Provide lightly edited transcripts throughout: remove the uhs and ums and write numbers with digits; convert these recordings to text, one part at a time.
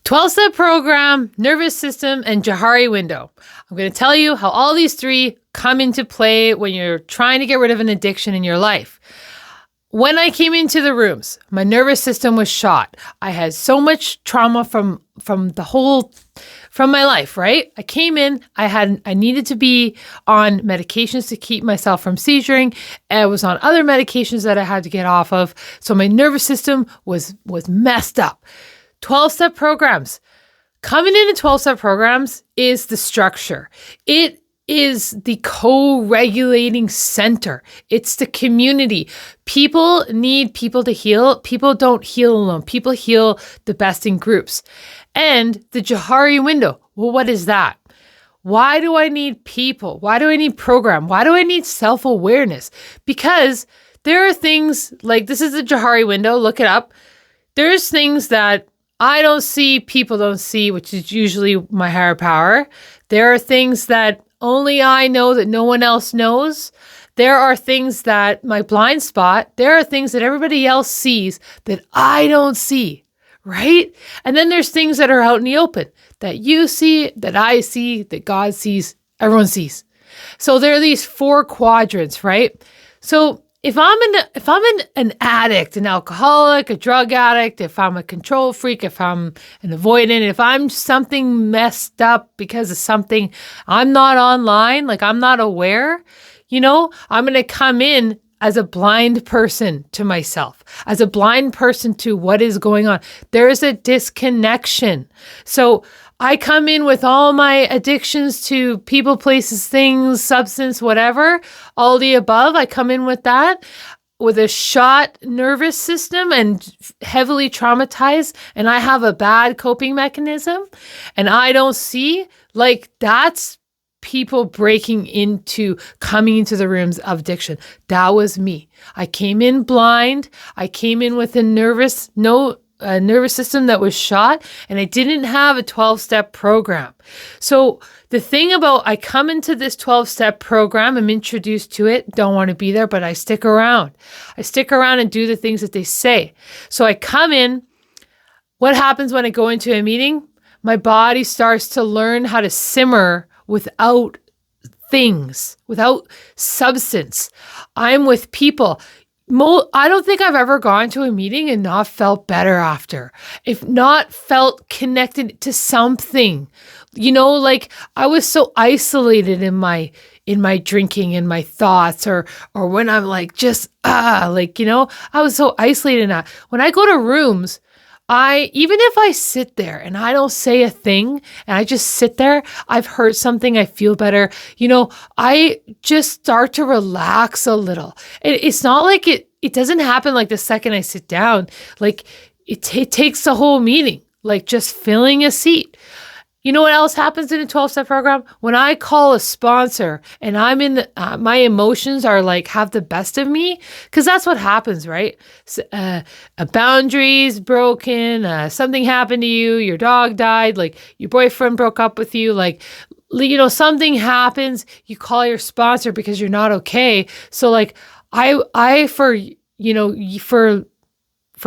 12-step program, nervous system, and Johari window. I'm going to tell you how all these three come into play when you're trying to get rid of an addiction in your life. When I came into the rooms, my nervous system was shot. I had so much trauma from my life, right? I came in, I needed to be on medications to keep myself from seizuring. I was on other medications that I had to get off of. So my nervous system was messed up. 12-step programs. Coming into 12-step programs is the structure. It is the co-regulating center. It's the community. People need people to heal. People don't heal alone. People heal the best in groups. And the Johari window. Well, what is that? Why do I need people? Why do I need program? Why do I need self-awareness? Because there are things like, this is the Johari window. Look it up. There's things that I don't see, people don't see, which is usually my higher power. There are things that only I know that no one else knows. There are things that my blind spot, there are things that everybody else sees that I don't see, right? And then there's things that are out in the open that you see, that I see, that God sees, everyone sees. So there are these 4 quadrants, right? So if I'm an addict, an alcoholic, a drug addict, if I'm a control freak, if I'm an avoidant, if I'm something messed up because of something, I'm not online, like I'm not aware, I'm going to come in as a blind person to myself, as a blind person to what is going on. There is a disconnection. So I come in with all my addictions to people, places, things, substance, whatever, all the above. I come in with that, with a shot nervous system and heavily traumatized, and I have a bad coping mechanism, and I don't see, like, that's people breaking into, coming into the rooms of addiction. That was me. I came in blind. I came in with a nervous system that was shot, and I didn't have a 12-step program. So the thing about, I come into this 12-step program, I'm introduced to it, don't want to be there, but I stick around. I stick around and do the things that they say. So I come in. What happens when I go into a meeting? My body starts to learn how to simmer without things, without substance. I'm with people. I don't think I've ever gone to a meeting and not felt better after, if not felt connected to something, like I was so isolated in my drinking and my thoughts, or when I'm like, I was so isolated in that. When I go to rooms, even if I sit there and I don't say a thing and I just sit there, I've heard something, I feel better. I just start to relax a little. It's not like it doesn't happen like the second I sit down. Like it takes the whole meeting, like just filling a seat. You know what else happens in a 12-step program? When I call a sponsor and I'm in my emotions are like, have the best of me, because that's what happens, right? A boundary's broken, something happened to you, your dog died, like your boyfriend broke up with you, like, something happens, you call your sponsor because you're not okay. So like for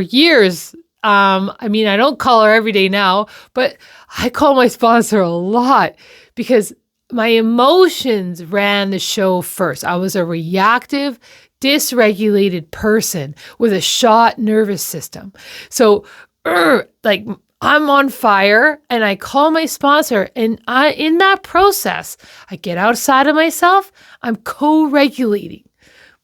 years, I don't call her every day now, but I call my sponsor a lot because my emotions ran the show first. I was a reactive, dysregulated person with a shot nervous system. So, I'm on fire and I call my sponsor, and in that process, I get outside of myself. I'm co-regulating.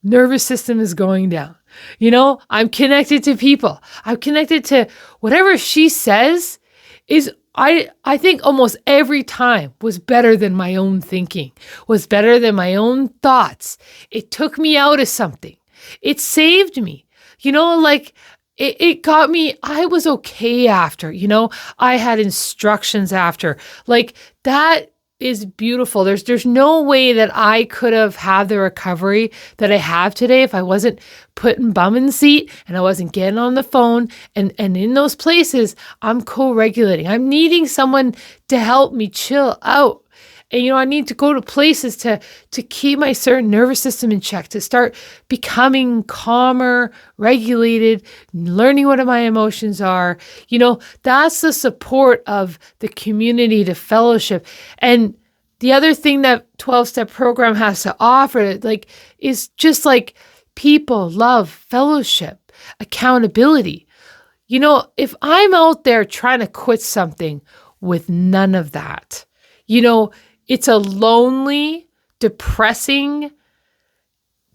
Nervous system is going down. I'm connected to people. I'm connected to whatever she says is, I think almost every time was better than my own thinking, was better than my own thoughts. It took me out of something. It saved me. It got me, I was okay after, I had instructions after. Like that is beautiful. There's no way that I could have had the recovery that I have today if I wasn't putting bum in the seat and I wasn't getting on the phone. And in those places, I'm co-regulating. I'm needing someone to help me chill out. And, I need to go to places to keep my certain nervous system in check, to start becoming calmer, regulated, learning what my emotions are. That's the support of the community, the fellowship. And the other thing that 12-step program has to offer, is just people, love, fellowship, accountability. If I'm out there trying to quit something with none of that, it's a lonely, depressing,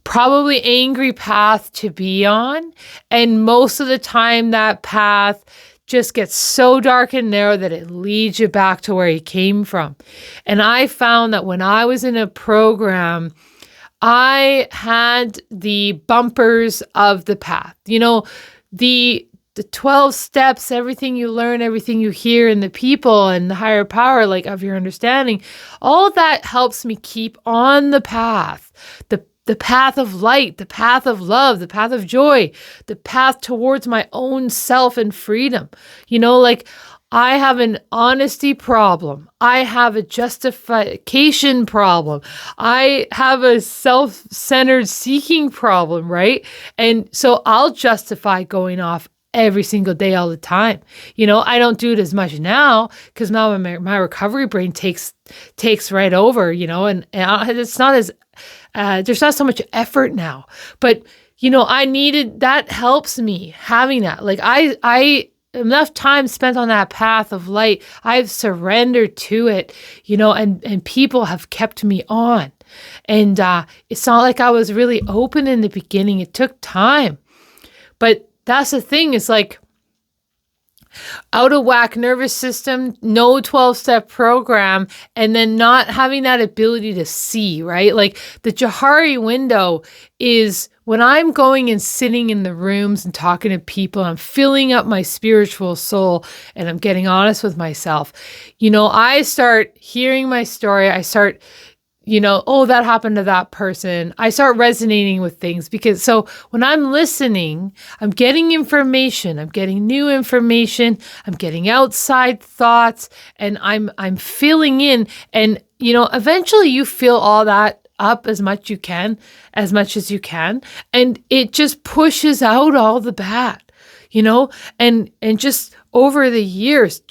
probably angry path to be on. And most of the time that path just gets so dark and narrow that it leads you back to where you came from. And I found that when I was in a program, I had the bumpers of the path. The 12 steps, everything you learn, everything you hear, and the people and the higher power, of your understanding, all that helps me keep on the path, the path of light, the path of love, the path of joy, the path towards my own self and freedom. I have an honesty problem. I have a justification problem. I have a self-centered seeking problem, right? And so I'll justify going off every single day, all the time. I don't do it as much now because now my recovery brain takes right over, and it's not as, there's not so much effort now. But, I needed, that helps me having that. I enough time spent on that path of light, I've surrendered to it, and people have kept me on. And it's not like I was really open in the beginning. It took time. But that's the thing, is out of whack nervous system, no 12-step program, and then not having that ability to see, right? The Johari window is when I'm going and sitting in the rooms and talking to people, I'm filling up my spiritual soul and I'm getting honest with myself. I start hearing my story. I start oh, that happened to that person. I start resonating with things because so when I'm listening, I'm getting information, I'm getting new information, I'm getting outside thoughts, and I'm filling in. And, eventually you fill all that up as much as you can. And it just pushes out all the bad, and just over the years,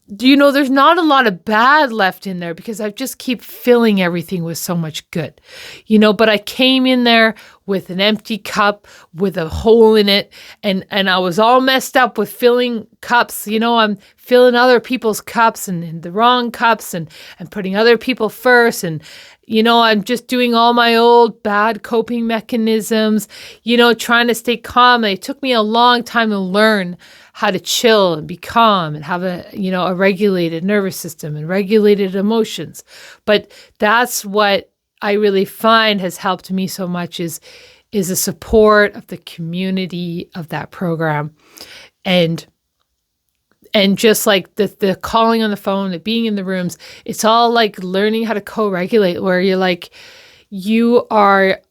there's not a lot of bad left in there because I just keep filling everything with so much good, but I came in there with an empty cup with a hole in it. And I was all messed up with filling cups. I'm filling other people's cups and in the wrong cups and putting other people first. And, I'm just doing all my old bad coping mechanisms, trying to stay calm. And it took me a long time to learn how to chill and be calm and have a regulated nervous system and regulated emotions. But that's what I really find has helped me so much is the support of the community of that program. And just the calling on the phone, the being in the rooms, it's all learning how to co-regulate where you're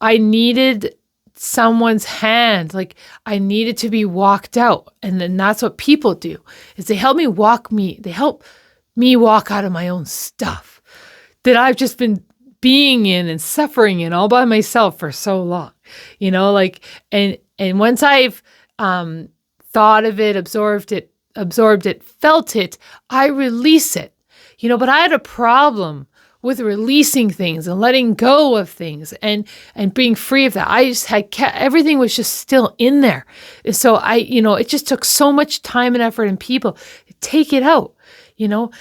I needed someone's hand. I needed to be walked out. And then that's what people do is they help me walk out of my own stuff that I've just been being in and suffering in all by myself for so long, and once I've thought of it, absorbed it, felt it, I release it, but I had a problem with releasing things and letting go of things and being free of that. I just had everything was just still in there. And so it just took so much time and effort and people to take it out, and,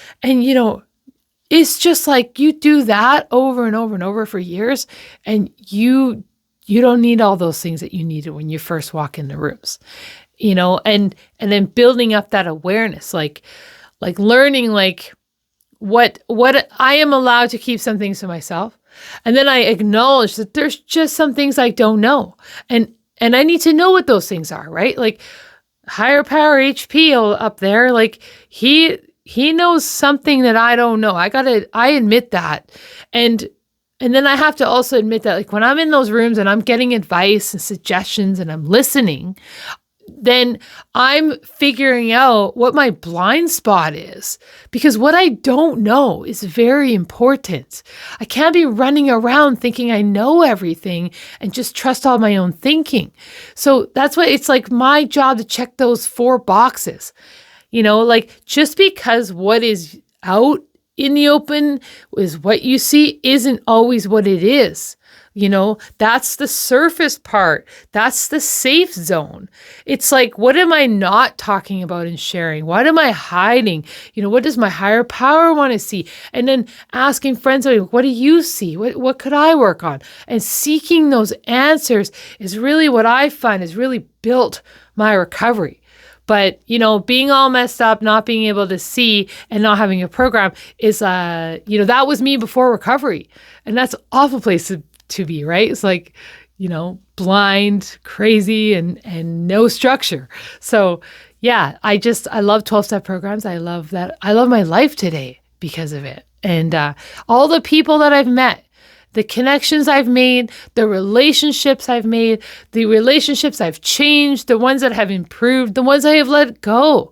it's just you do that over and over and over for years and you don't need all those things that you needed when you first walk in the rooms, and then building up that awareness, learning, what I am allowed to keep some things to myself. And then I acknowledge that there's just some things I don't know. And I need to know what those things are, right? Higher power HP up there, he knows something that I don't know. I admit that. And then I have to also admit that when I'm in those rooms and I'm getting advice and suggestions and I'm listening, then I'm figuring out what my blind spot is, because what I don't know is very important. I can't be running around thinking I know everything and just trust all my own thinking. So that's why it's like my job to check those 4 boxes. Like, just because what is out in the open is what you see isn't always what it is. That's the surface part. That's the safe zone. It's like, what am I not talking about and sharing? What am I hiding? What does my higher power want to see? And then asking friends, what do you see? What could I work on? And seeking those answers is really what I find has really built my recovery. But, being all messed up, not being able to see and not having a program is, that was me before recovery. And that's an awful place to be, right? It's like, blind, crazy, and no structure. So yeah, I love 12-step programs. I love that. I love my life today because of it. And all the people that I've met, the connections I've made, the relationships I've made, the relationships I've changed, the ones that have improved, the ones I have let go.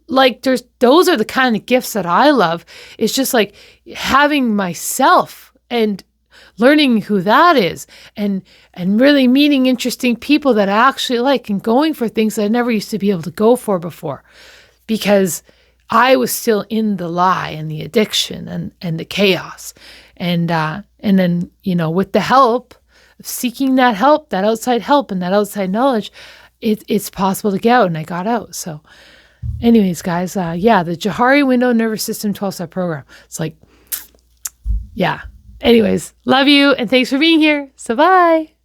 Like those are the kind of gifts that I love. It's just like having myself and learning who that is, and really meeting interesting people that I actually like, and going for things that I never used to be able to go for before, because I was still in the lie and the addiction and the chaos. And then, with the help, seeking that help, that outside help and that outside knowledge, it's possible to get out, and I got out. So anyways, guys, the Johari Window Nervous System 12-step program. It's like, yeah. Anyways, love you, and thanks for being here. So bye.